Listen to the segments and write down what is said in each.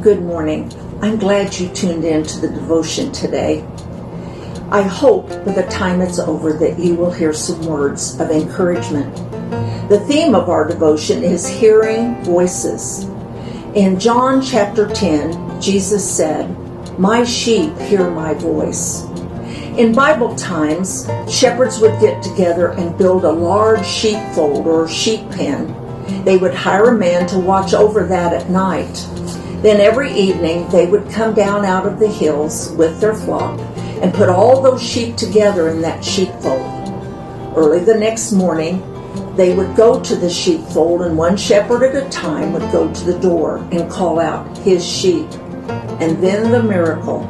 Good morning. I'm glad you tuned in to the devotion today. I hope by the time it's over that you will hear some words of encouragement. The theme of our devotion is hearing voices. In John chapter 10, Jesus said, "My sheep hear my voice." In Bible times, shepherds would get together and build a large sheepfold or sheep pen. They would hire a man to watch over that at night. Then every evening they would come down out of the hills with their flock and put all those sheep together in that sheepfold. Early the next morning, they would go to the sheepfold, and one shepherd at a time would go to the door and call out his sheep. And then the miracle.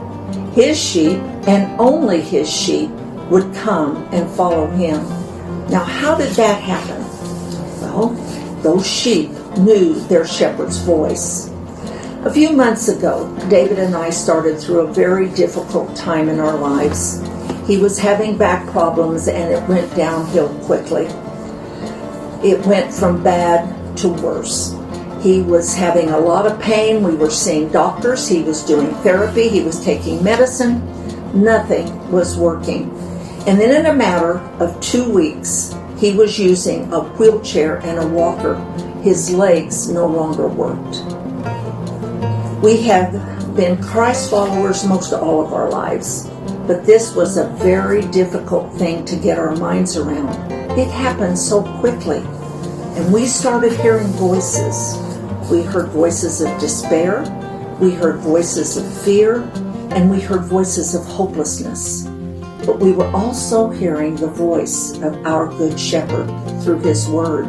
His sheep, and only his sheep, would come and follow him. Now, how did that happen? Well, those sheep knew their shepherd's voice. A few months ago, David and I started through a very difficult time in our lives. He was having back problems, and it went downhill quickly. It went from bad to worse. He was having a lot of pain. We were seeing doctors. He was doing therapy. He was taking medicine. Nothing was working. And then in a matter of 2 weeks, he was using a wheelchair and a walker. His legs no longer worked. We have been Christ followers most all of our lives, but this was a very difficult thing to get our minds around. It happened so quickly, and we started hearing voices. We heard voices of despair, we heard voices of fear, and we heard voices of hopelessness. But we were also hearing the voice of our Good Shepherd through His Word.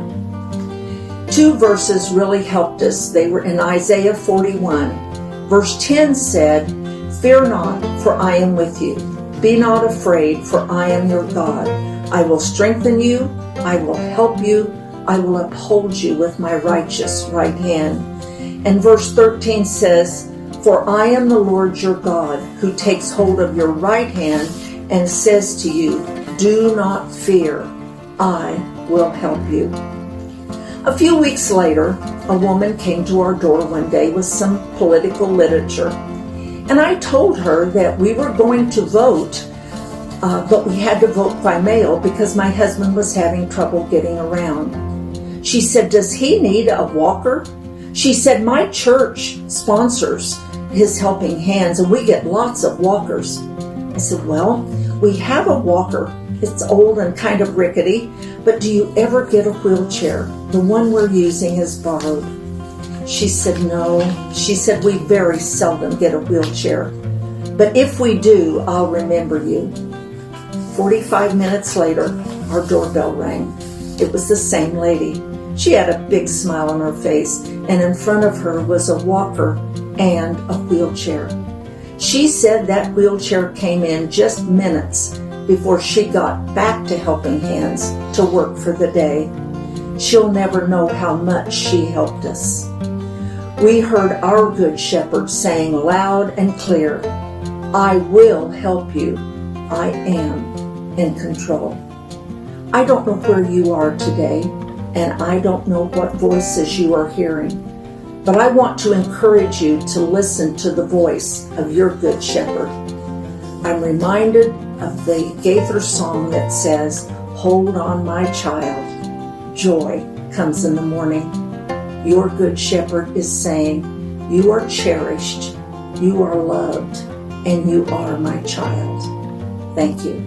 2 verses really helped us. They were in Isaiah 41. Verse 10 said, "Fear not, for I am with you. Be not afraid, for I am your God. I will strengthen you, I will help you, I will uphold you with my righteous right hand." And verse 13 says, "For I am the Lord your God, who takes hold of your right hand and says to you, do not fear, I will help you." A few weeks later, a woman came to our door one day with some political literature. And I told her that we were going to vote, but we had to vote by mail because my husband was having trouble getting around. She said, "Does he need a walker?" She said, "My church sponsors his Helping Hands, and we get lots of walkers." I said, "Well, we have a walker. It's old and kind of rickety, but do you ever get a wheelchair? The one we're using is borrowed." She said, "No." She said, "We very seldom get a wheelchair, but if we do, I'll remember you." 45 minutes later, our doorbell rang. It was the same lady. She had a big smile on her face, and in front of her was a walker and a wheelchair. She said that wheelchair came in just minutes before she got back to Helping Hands to work for the day. She'll never know how much she helped us. We heard our Good Shepherd saying loud and clear, "I will help you. I am in control." I don't know where you are today, and I don't know what voices you are hearing, but I want to encourage you to listen to the voice of your Good Shepherd. I'm reminded of the Gaither song that says, "Hold on, my child, joy comes in the morning." Your Good Shepherd is saying, "You are cherished, you are loved, and you are my child." Thank you.